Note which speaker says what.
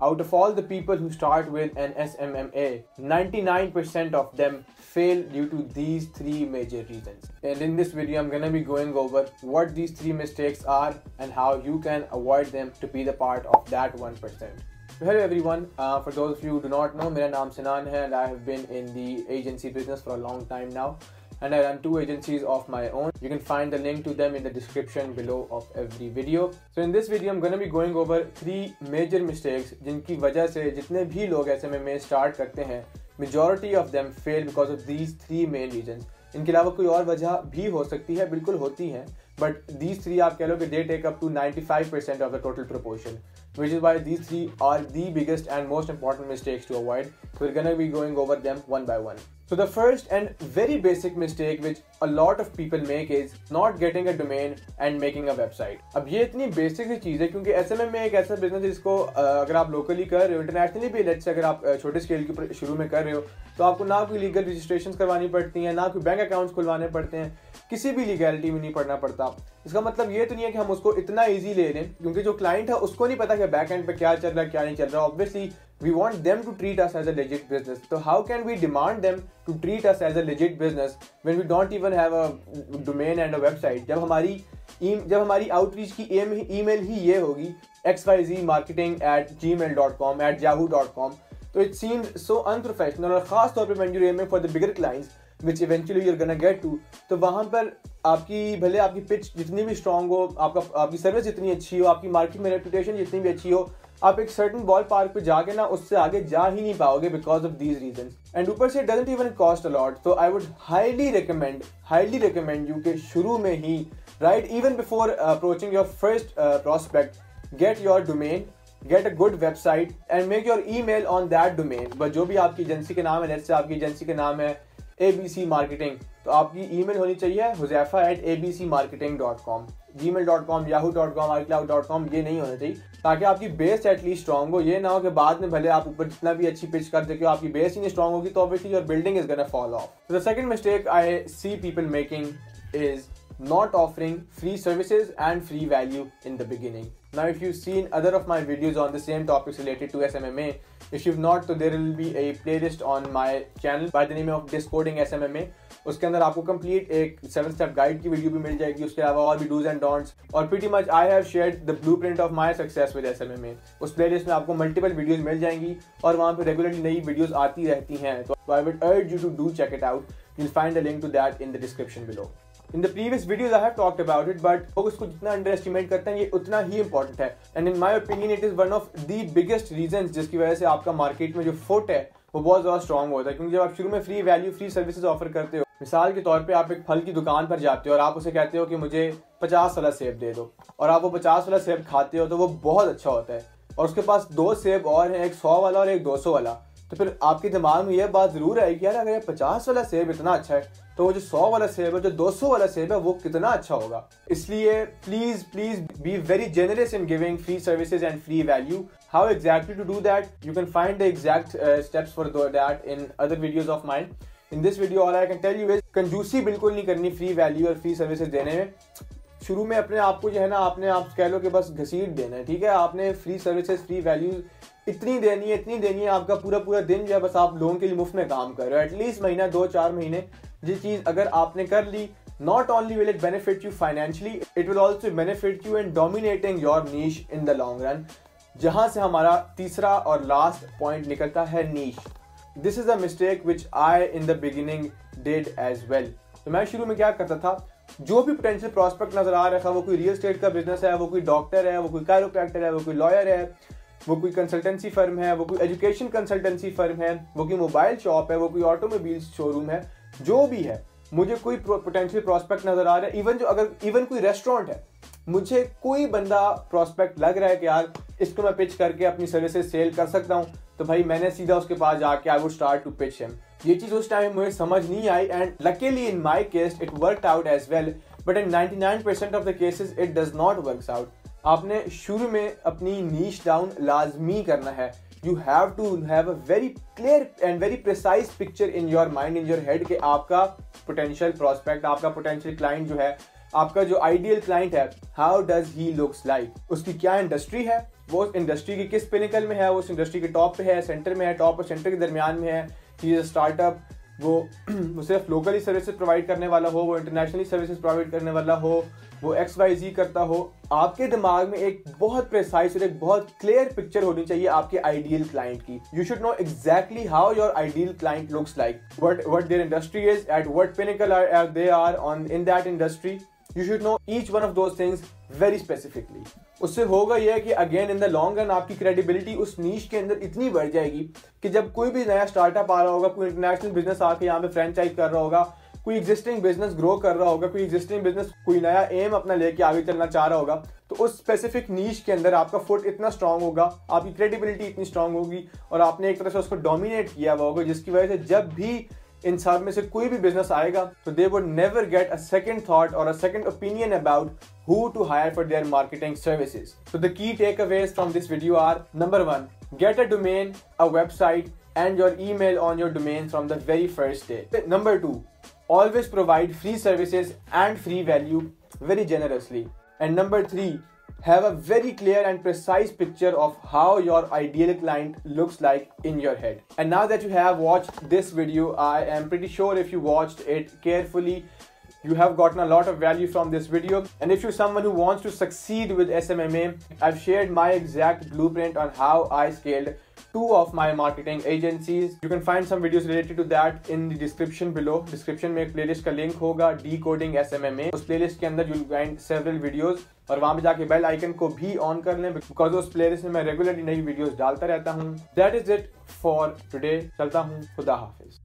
Speaker 1: out of all the people who start with an SMMA, 99% of them fail due to these 3 major reasons. And in this video, I'm gonna be going over what these 3 mistakes are and how you can avoid them to be the part of that 1%. Hello everyone, for those of you who do not know, मेरा नाम सिनान है and I have been in the agency business for a long time now and I run 2 agencies of my own. You can find the link to them in the description below of every video. So in this video I'm going to be going over 3 major mistakes जिनकी वजह से जितने भी लोग SMMA start करते हैं, majority of them fail because of these 3 main reasons. इनके अलावा कोई और वजह भी हो सकती है, बिल्कुल होती हैं, but these 3 आप कह लो कि they take up to 95% of the total proportion, which is why these 3 are the biggest and most important mistakes to avoid. We're gonna be going over them one by one. So the first and very basic mistake which a lot of people make is not getting a domain and making a website. अब ये इतनी basic सी चीज़ है क्योंकि SMMA एक ऐसा business है जिसको अगर आप locally कर रहे हो, internationally भी let's say अगर आप छोटे scale के शुरू में कर रहे हो तो आपको ना कोई legal registrations करवानी पड़ती हैं, ना कोई बैंक accounts खुलवाने पड़ते हैं, किसी भी लीगैलिटी में नहीं पढ़ना पड़ता। इसका मतलब ये तो नहीं है कि हम उसको इतना इजी ले लें क्योंकि जो क्लाइंट है उसको नहीं पता कि बैक एंड पे क्या चल रहा है क्या नहीं चल रहा। Obviously we want them to treat us as a legit business, तो how can we demand them to treat us as a legit business when we don't even have a domain and a website. जब हमारी outreach की email ही ये होगी xyzmarketing@gmail.com @yahoo.com, तो it seems so unprofessional. और खास तौर पे when you aim for the bigger clients which eventually you're gonna get to, तो वहाँ पर भले आपकी पिच जितनी भी स्ट्रॉन्ग हो, आपकी सर्विस जितनी अच्छी हो, आपकी मार्केट में रेपुटेशन जितनी भी अच्छी हो, आप एक सर्टन बॉल पार्क पे जाके ना उससे आगे जा ही नहीं पाओगे because of these reasons. And ऊपर से doesn't even cost a lot, तो I would highly recommend you के शुरू में ही, right, even before approaching your first prospect, get your domain, get a good website and make your email on that domain. But जो भी आपकी agency के नाम है, लेट्स से आपकी एजेंसी के नाम है ABC मार्केटिंग, तो आपकी ईमेल होनी चाहिए huzaifa@abcmarketing.com, gmail.com, yahoo.com, icloud.com, ये नहीं होना चाहिए, ताकि आपकी बेस एटलीस्ट स्ट्रॉन्ग हो। ये ना हो कि बाद में भले आप ऊपर जितना भी अच्छी पिच कर देते हो, आपकी बेस ही नहीं स्ट्रॉन्ग होगी तो obviously your building is gonna fall of. The second mistake I see people making is not offering free services and free value in the beginning. Now if you've seen other of my videos on the same topics related to SMMA, if you've not, so there will be a playlist on my channel by the name of Discoding SMMA. उसके अंदर आपको complete एक 7 step guide की video भी मिल जाएगी, उसके अलावा और भी डूज एंड डोंट्स, और pretty much I have shared the blueprint of my success with SMMA। उस प्लेलिस्ट में आपको मल्टीपल वीडियोस मिल जाएंगी और वहाँ पे रेगुलरली नई वीडियोस आती रहती हैं, तो I would urge you to do check it out. You will find the link to that in the description below. In the previous videos I have talked about it, but लोग इसको जितना under estimate करते हैं ये उतना ही important है। And in my opinion it is one of the biggest reasons जिसकी वजह से आपका मार्केट में जो फुट है वो बहुत ज़्यादा स्ट्रॉन्ग होता है। क्योंकि जब आप शुरू में free value, free services offer करते हो, मिसाल के तौर पे आप एक फल की दुकान पर जाते हो और आप उसे कहते हो कि मुझे 50 वाला सेब दे दो, और आप वो 50 वाला सेब खाते हो तो वो बहुत अच्छा होता है, और उसके पास 2 सेब और हैं, एक 100 वाला और एक 200 वाला, तो फिर आपके दिमाग में यह बात जरूर आएगी यार अगर 50 वाला सेब इतना अच्छा है तो वो जो 100 वाला सेब है, जो 200 वाला सेब है, वो कितना अच्छा होगा। इसलिए please be very generous in giving free services and free value. How exactly to do that, you can find the exact steps for that in other videos of mine. In this video all I can tell you is कंजूसी बिल्कुल नहीं करनी free value और free services देने में। शुरू में अपने आप को जो है ना, आपने आप कह लो कि बस घसीट देना है, ठीक है। आपने फ्री सर्विसेज, फ्री वैल्यू इतनी देनी है, आपका पूरा दिन जो है बस आप लोगों के लिए मुफ्त में काम कर रहे हो। एटलीस्ट महीना 2-4 महीने ये चीज अगर आपने कर ली, not only will it benefit you financially, it will also benefit you in dominating your niche in the long run। जहां से हमारा तीसरा और लास्ट पॉइंट निकलता है niche। This is a mistake which I in the beginning did as well। तो मैं शुरू में क्या करता था, जो भी पोटेंशियल प्रॉस्पेक्ट नजर आ रहा था, वो कोई रियल एस्टेट का बिजनेस है, वो कोई डॉक्टर है, वो कोई कायरोप्रैक्टर है, वो कोई लॉयर है, वो कोई कंसल्टेंसी फर्म है, वो कोई एजुकेशन कंसल्टेंसी फर्म है, वो कोई मोबाइल शॉप है, वो कोई ऑटोमोबाइल शोरूम है, जो भी है, मुझे कोई पोटेंशियल प्रॉस्पेक्ट नजर आ रहा है, इवन कोई रेस्टोरेंट है, मुझे कोई बंदा प्रॉस्पेक्ट लग रहा है कि यार इसको मैं पिच करके अपनी सर्विसेज सेल कर सकता हूँ, तो भाई मैंने सीधा उसके पास जाके I would start to pitch him. ये चीज उस टाइम मुझे समझ नहीं आई and luckily in my case it worked out as well, but in 99% of the cases it does not works out. आपने शुरू में अपनी नीश डाउन लाजमी करना है। You have to have a very clear and very precise picture in your mind, in your head कि आपका potential prospect, आपका potential client जो है आपका जो आइडियल क्लाइंट है, how does he looks like, उसकी क्या इंडस्ट्री है, वो उस इंडस्ट्री की किस पिनिकल में है, वो उस इंडस्ट्री के टॉप पे है, सेंटर में है, टॉप और सेंटर के दरमियान में है, ही इज स्टार्टअप, वो सिर्फ लोकली सर्विसेज प्रोवाइड करने वाला हो, वो इंटरनेशनली सर्विसेज प्रोवाइड करने वाला हो, वो XYZ करता हो। आपके दिमाग में एक बहुत प्रिसाइज और एक बहुत क्लियर पिक्चर होनी चाहिए आपके आइडियल क्लाइंट की। You should know exactly how your ideal client looks like, what their industry is, at what pinnacle they are on in that industry. You should know each one of those things very specifically. उससे होगा यह कि again in the long run आपकी credibility उस नीश के अंदर इतनी बढ़ जाएगी कि जब कोई भी नया स्टार्टअप आ रहा होगा, कोई इंटरनेशनल बिजनेस आके यहाँ पे फ्रेंचाइज कर रहा होगा, कोई एग्जिस्टिंग बिजनेस ग्रो कर रहा होगा, कोई एग्जिस्टिंग बिजनेस कोई नया एम अपना लेके आगे चलना चाह रहा होगा, तो उस स्पेसिफिक नीश के अंदर आपका फुट इतना स्ट्रांग होगा, आपकी क्रेडिबिलिटी इतनी स्ट्रांग होगी और आपने एक तरह से उसको डोमिनेट किया हुआ होगा, जिसकी वजह से जब भी इन सब में से कोई भी बिजनेस आएगा तो they would never get a second thought और a second opinion about who to hire for their marketing services. So the key takeaways from this video are: number 1, get a domain, a website and your email on your domain from the very first day. Number 2, always provide free services and free value very generously. And number 3, have a very clear and precise picture of how your ideal client looks like in your head. And now that you have watched this video, I am pretty sure if you watched it carefully, you have gotten a lot of value from this video. And if you're someone who wants to succeed with SMMA, I've shared my exact blueprint on how I scaled 2 of my marketing agencies. You can find some videos related to that in the description below. Description में एक playlist का link होगा, Decoding SMMA. उस playlist के अंदर you'll find several videos और वहाँ पे जाके बेल आइकन को भी ऑन कर लें, बिकॉज उस प्लेलिस्ट में मैं रेगुलरली नई वीडियोस डालता रहता हूँ. That is it for today. चलता हूँ, खुदा हाफिज.